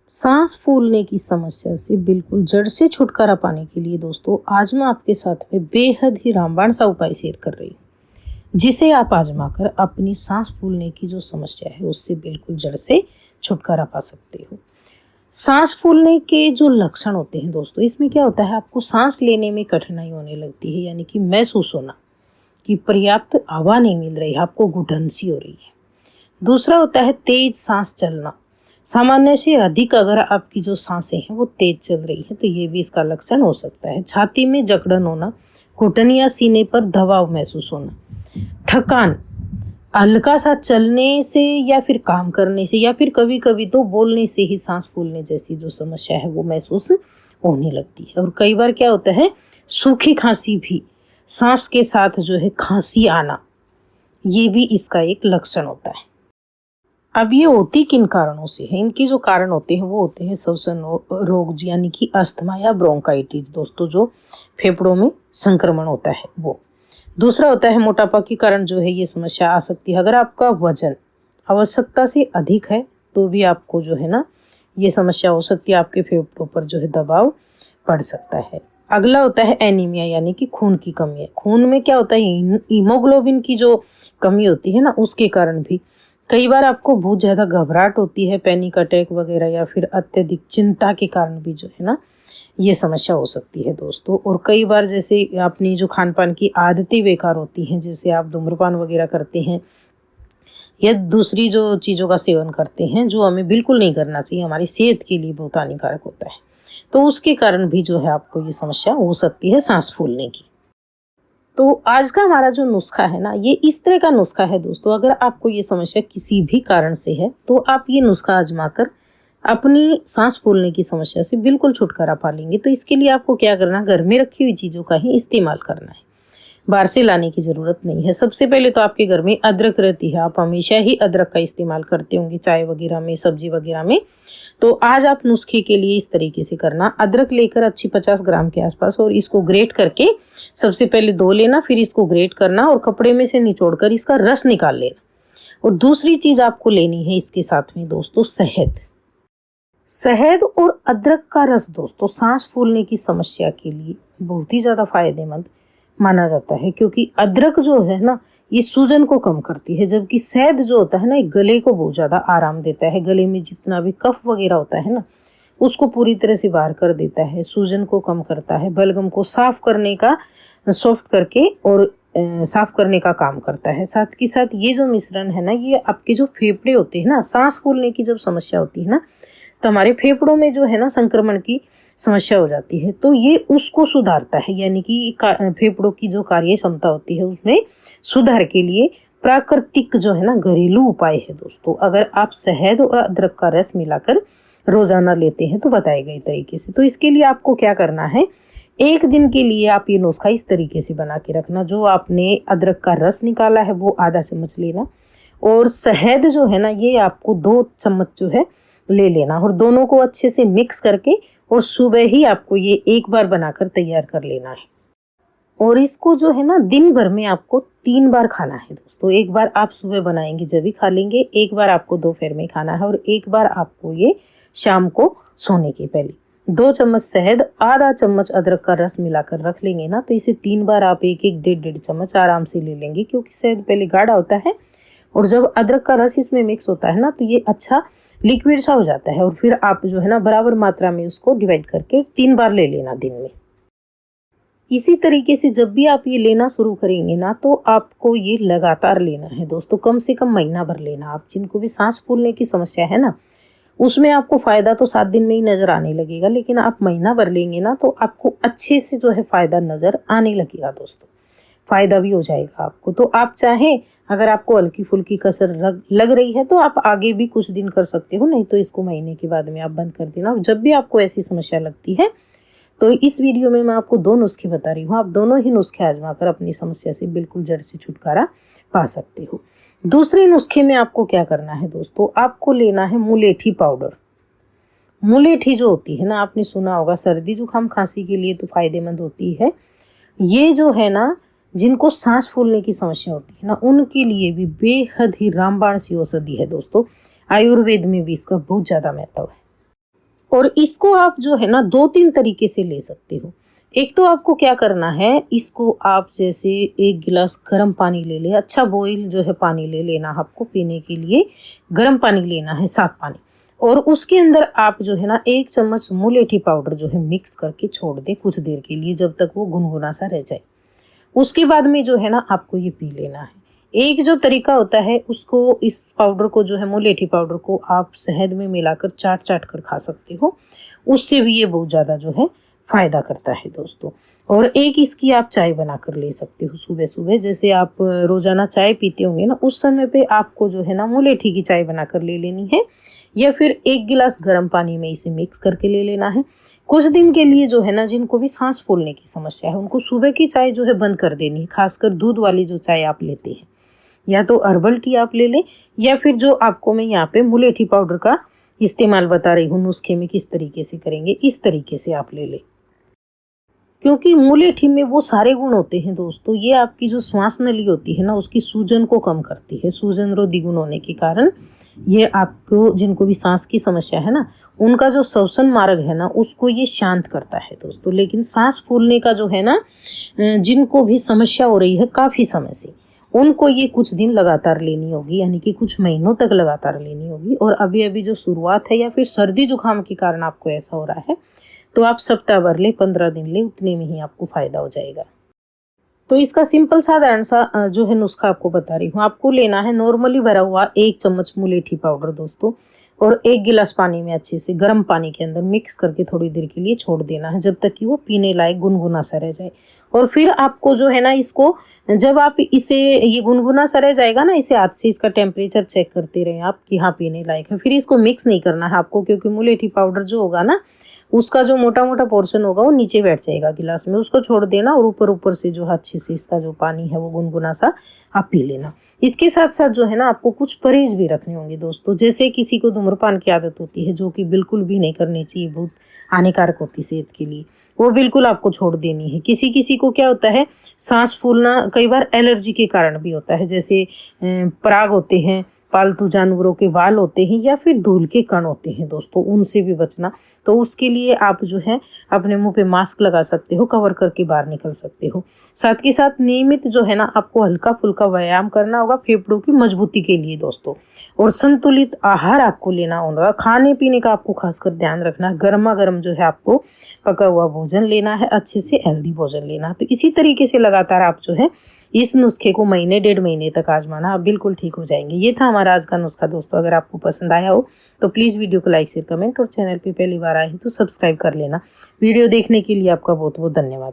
सांस फूलने की समस्या से बिल्कुल जड़ से छुटकारा पाने के लिए दोस्तों आज मैं आपके साथ में बेहद ही रामबाण सा उपाय शेयर कर रही हूँ, जिसे आप आजमा कर अपनी सांस फूलने की जो समस्या है उससे बिल्कुल जड़ से छुटकारा पा सकते हो। सांस फूलने के जो लक्षण होते हैं दोस्तों, इसमें क्या होता है, आपको सांस लेने में कठिनाई होने लगती है, यानी कि महसूस होना कि पर्याप्त हवा नहीं मिल रही है, आपको घुटन सी हो रही है। दूसरा होता है तेज सांस चलना। सामान्य से अधिक अगर आपकी जो सांसें हैं वो तेज चल रही है तो ये भी इसका लक्षण हो सकता है। छाती में जकड़न होना, घुटन या सीने पर दबाव महसूस होना, थकान, हल्का सा चलने से या फिर काम करने से या फिर कभी कभी तो बोलने से ही सांस फूलने जैसी जो समस्या है वो महसूस होने लगती है। और कई बार क्या होता है, सूखी खांसी भी, सांस के साथ जो है खांसी आना, ये भी इसका एक लक्षण होता है। अब ये होती किन कारणों से है, इनके जो कारण होते हैं वो होते हैं श्वसन रोग यानी कि अस्थमा या ब्रोंकाइटिस दोस्तों, जो फेफड़ों में संक्रमण होता है वो। दूसरा होता है मोटापा के कारण जो है ये समस्या आ सकती है। अगर आपका वजन आवश्यकता से अधिक है तो भी आपको जो है ना ये समस्या हो सकती है, आपके फेफड़ों पर जो है दबाव पड़ सकता है। अगला होता है एनीमिया यानी कि खून की कमी है। खून में क्या होता है, हीमोग्लोबिन की जो कमी होती है ना उसके कारण भी कई बार आपको बहुत ज़्यादा घबराहट होती है, पैनिक अटैक वगैरह, या फिर अत्यधिक चिंता के कारण भी जो है ना ये समस्या हो सकती है दोस्तों। और कई बार जैसे अपनी जो खान पान की आदतें बेकार होती हैं, जैसे आप धूम्रपान वगैरह करते हैं या दूसरी जो चीज़ों का सेवन करते हैं जो हमें बिल्कुल नहीं करना चाहिए, हमारी सेहत के लिए बहुत हानिकारक होता है, तो उसके कारण भी जो है आपको ये समस्या हो सकती है सांस फूलने की। तो आज का हमारा जो नुस्खा है ना, ये इस तरह का नुस्खा है दोस्तों। अगर आपको ये समस्या किसी भी कारण से है तो आप ये नुस्खा आजमा कर अपनी सांस फूलने की समस्या से बिल्कुल छुटकारा पा लेंगे। तो इसके लिए आपको क्या करना, घर में रखी हुई चीज़ों का ही इस्तेमाल करना है, बाहर से लाने की ज़रूरत नहीं है। सबसे पहले तो आपके घर में अदरक रहती है, आप हमेशा ही अदरक का इस्तेमाल करते होंगे चाय वगैरह में, सब्जी वगैरह में। तो आज आप नुस्खे के लिए इस तरीके से करना, अदरक लेकर अच्छी 50 ग्राम के आसपास और इसको ग्रेट करके सबसे पहले धो लेना, फिर इसको ग्रेट करना और कपड़े में से निचोड़ कर इसका रस निकाल लेना। और दूसरी चीज़ आपको लेनी है इसके साथ में दोस्तों, शहद। शहद और अदरक का रस दोस्तों सांस फूलने की समस्या के लिए बहुत ही ज़्यादा फायदेमंद माना जाता है, क्योंकि अदरक जो है ना ये सूजन को कम करती है, जबकि शहद जो होता है ना ये गले को बहुत ज़्यादा आराम देता है। गले में जितना भी कफ वगैरह होता है ना उसको पूरी तरह से बाहर कर देता है, सूजन को कम करता है, बलगम को साफ करने का, सॉफ्ट करके और साफ करने का काम करता है। साथ के साथ ये जो मिश्रण है ना, ये आपके जो फेफड़े होते हैं ना, सांस फूलने की जब समस्या होती है ना तो हमारे फेफड़ों में जो है ना संक्रमण की समस्या हो जाती है, तो ये उसको सुधारता है, यानी कि फेफड़ों की जो कार्य क्षमता होती है उसमें सुधार के लिए प्राकृतिक जो है ना घरेलू उपाय है दोस्तों। अगर आप शहद और अदरक का रस मिलाकर रोजाना लेते हैं तो बताए गए तरीके से, तो इसके लिए आपको क्या करना है, एक दिन के लिए आप ये नुस्खा इस तरीके से बना के रखना। जो आपने अदरक का रस निकाला है वो आधा चम्मच लेना और शहद जो है ना ये आपको 2 चम्मच जो है ले लेना, और दोनों को अच्छे से मिक्स करके और सुबह ही आपको ये एक बार बनाकर तैयार कर लेना है। और इसको जो है ना दिन भर में आपको 3 बार खाना है दोस्तों। एक बार आप सुबह बनाएंगे जब भी खा लेंगे, एक बार आपको दोपहर में खाना है और एक बार आपको ये शाम को सोने के पहले। 2 चम्मच शहद, आधा चम्मच अदरक का रस मिलाकर रख लेंगे ना, तो इसे 3 बार आप एक एक 1.5 चम्मच आराम से ले लेंगे, क्योंकि शहद पहले गाढ़ा होता है और जब अदरक का रस इसमें मिक्स होता है ना तो ये अच्छा लिक्विड सा हो जाता है। और फिर आप जो है ना बराबर मात्रा में उसको डिवाइड करके 3 बार ले लेना दिन में। इसी तरीके से जब भी आप ये लेना शुरू करेंगे ना तो आपको ये लगातार लेना है दोस्तों, कम से कम महीना भर लेना। आप जिनको भी सांस फूलने की समस्या है ना उसमें आपको फ़ायदा तो 7 दिन में ही नज़र आने लगेगा, लेकिन आप महीना भर लेंगे ना तो आपको अच्छे से जो है फ़ायदा नज़र आने लगेगा दोस्तों, फ़ायदा भी हो जाएगा आपको। तो आप चाहें, अगर आपको हल्की फुल्की कसर लग रही है तो आप आगे भी कुछ दिन कर सकते हो, नहीं तो इसको महीने के बाद में आप बंद कर देना। और जब भी आपको ऐसी समस्या लगती है तो इस वीडियो में मैं आपको 2 नुस्खे बता रही हूँ, आप दोनों ही नुस्खे आजमा कर अपनी समस्या से बिल्कुल जड़ से छुटकारा पा सकते हो। दूसरे नुस्खे में आपको क्या करना है दोस्तों, आपको लेना है मुलेठी पाउडर। मुलेठी जो होती है ना, आपने सुना होगा सर्दी जुकाम खांसी के लिए तो फायदेमंद होती है। ये जो है ना जिनको सांस फूलने की समस्या होती है ना उनके लिए भी बेहद ही रामबाण सी औषधि है दोस्तों। आयुर्वेद में भी इसका बहुत ज़्यादा महत्व है। और इसको आप जो है ना 2-3 तरीके से ले सकते हो। एक तो आपको क्या करना है, इसको आप जैसे 1 गिलास गर्म पानी ले लें, अच्छा बॉईल जो है पानी ले लेना, आपको पीने के लिए गर्म पानी लेना है, साफ पानी। और उसके अंदर आप जो है ना 1 चम्मच मुलेठी पाउडर जो है मिक्स करके छोड़ दें कुछ देर के लिए, जब तक वो गुनगुना सा रह जाए। उसके बाद में जो है ना आपको ये पी लेना है। एक जो तरीका होता है, उसको इस पाउडर को जो है मुलेठी पाउडर को आप शहद में मिलाकर चाट कर खा सकते हो, उससे भी ये बहुत ज़्यादा जो है फ़ायदा करता है दोस्तों। और एक इसकी आप चाय बनाकर ले सकते हो सुबह सुबह, जैसे आप रोज़ाना चाय पीते होंगे ना, उस समय पे आपको जो है ना मुलेठी की चाय बनाकर ले लेनी है, या फिर 1 गिलास गर्म पानी में इसे मिक्स करके ले लेना है। कुछ दिन के लिए जो है ना, जिनको भी सांस फूलने की समस्या है, उनको सुबह की चाय जो है बंद कर देनी है, खासकर दूध वाली जो चाय आप लेते हैं। या तो हर्बल टी आप ले लें, या फिर जो आपको मैं यहाँ पे मुलेठी पाउडर का इस्तेमाल बता रही हूँ, नुस्खे में किस तरीके से करेंगे, इस तरीके से आप ले लें। क्योंकि मुलेठी में वो सारे गुण होते हैं दोस्तों, ये आपकी जो श्वास नली होती है ना, उसकी सूजन को कम करती है। सूजन रोधी गुण होने के कारण ये आपको, जिनको भी सांस की समस्या है ना, उनका जो श्वसन मार्ग है ना, उसको ये शांत करता है दोस्तों। लेकिन सांस फूलने का जो है ना, जिनको भी समस्या हो रही है काफ़ी समय से, उनको ये कुछ दिन लगातार लेनी होगी, यानी कि कुछ महीनों तक लगातार लेनी होगी। और अभी अभी जो शुरुआत है, या फिर सर्दी जुकाम के कारण आपको ऐसा हो रहा है, तो आप सप्ताह भर ले, 15 दिन ले, उतने में ही आपको फायदा हो जाएगा। तो इसका सिंपल साधारण सा जो है नुस्खा आपको बता रही हूँ। आपको लेना है नॉर्मली भरा हुआ 1 चम्मच मुलेठी पाउडर दोस्तों, और 1 गिलास पानी में अच्छे से गर्म पानी के अंदर मिक्स करके थोड़ी देर के लिए छोड़ देना है, जब तक कि वो पीने लायक गुनगुना सा रह जाए। और फिर आपको जो है ना, इसको जब आप इसे, ये गुनगुना सा रह जाएगा ना, इसे हाथ से इसका टेम्परेचर चेक करते रहें आप कि हाँ पीने लायक है। फिर इसको मिक्स नहीं करना है आपको, क्योंकि मुलेठी पाउडर जो होगा ना, उसका जो मोटा मोटा पोर्शन होगा वो नीचे बैठ जाएगा गिलास में, उसको छोड़ देना। और ऊपर ऊपर से जो अच्छे से इसका जो पानी है वो गुनगुना सा आप पी लेना। इसके साथ साथ जो है ना, आपको कुछ परहेज भी रखने होंगे दोस्तों। जैसे किसी को धूम्रपान की आदत होती है, जो कि बिल्कुल भी नहीं करनी चाहिए, बहुत हानिकारक होती है सेहत के लिए, वो बिल्कुल आपको छोड़ देनी है। किसी किसी को क्या होता है, सांस फूलना कई बार एलर्जी के कारण भी होता है, जैसे पराग होते हैं, पालतू जानवरों के बाल होते हैं, या फिर धूल के कण होते हैं दोस्तों, उनसे भी बचना। तो उसके लिए आप जो है अपने मुंह पे मास्क लगा सकते हो, कवर करके बाहर निकल सकते हो। साथ के साथ नियमित जो है ना, आपको हल्का फुल्का व्यायाम करना होगा फेफड़ों की मजबूती के लिए दोस्तों। और संतुलित आहार आपको लेना होगा। खाने पीने का आपको खासकर ध्यान रखना है। गर्मा गर्म जो है आपको पका हुआ भोजन लेना है, अच्छे से हेल्दी भोजन लेना है। तो इसी तरीके से लगातार आप जो है इस नुस्खे को महीने 1.5 महीने तक आजमाना, आप बिल्कुल ठीक हो जाएंगे। ये था हमारा आज का नुस्खा दोस्तों। अगर आपको पसंद आया हो तो प्लीज़ वीडियो को लाइक, शेयर, कमेंट, और चैनल पे पहली बार आए हैं तो सब्सक्राइब कर लेना। वीडियो देखने के लिए आपका बहुत बहुत धन्यवाद।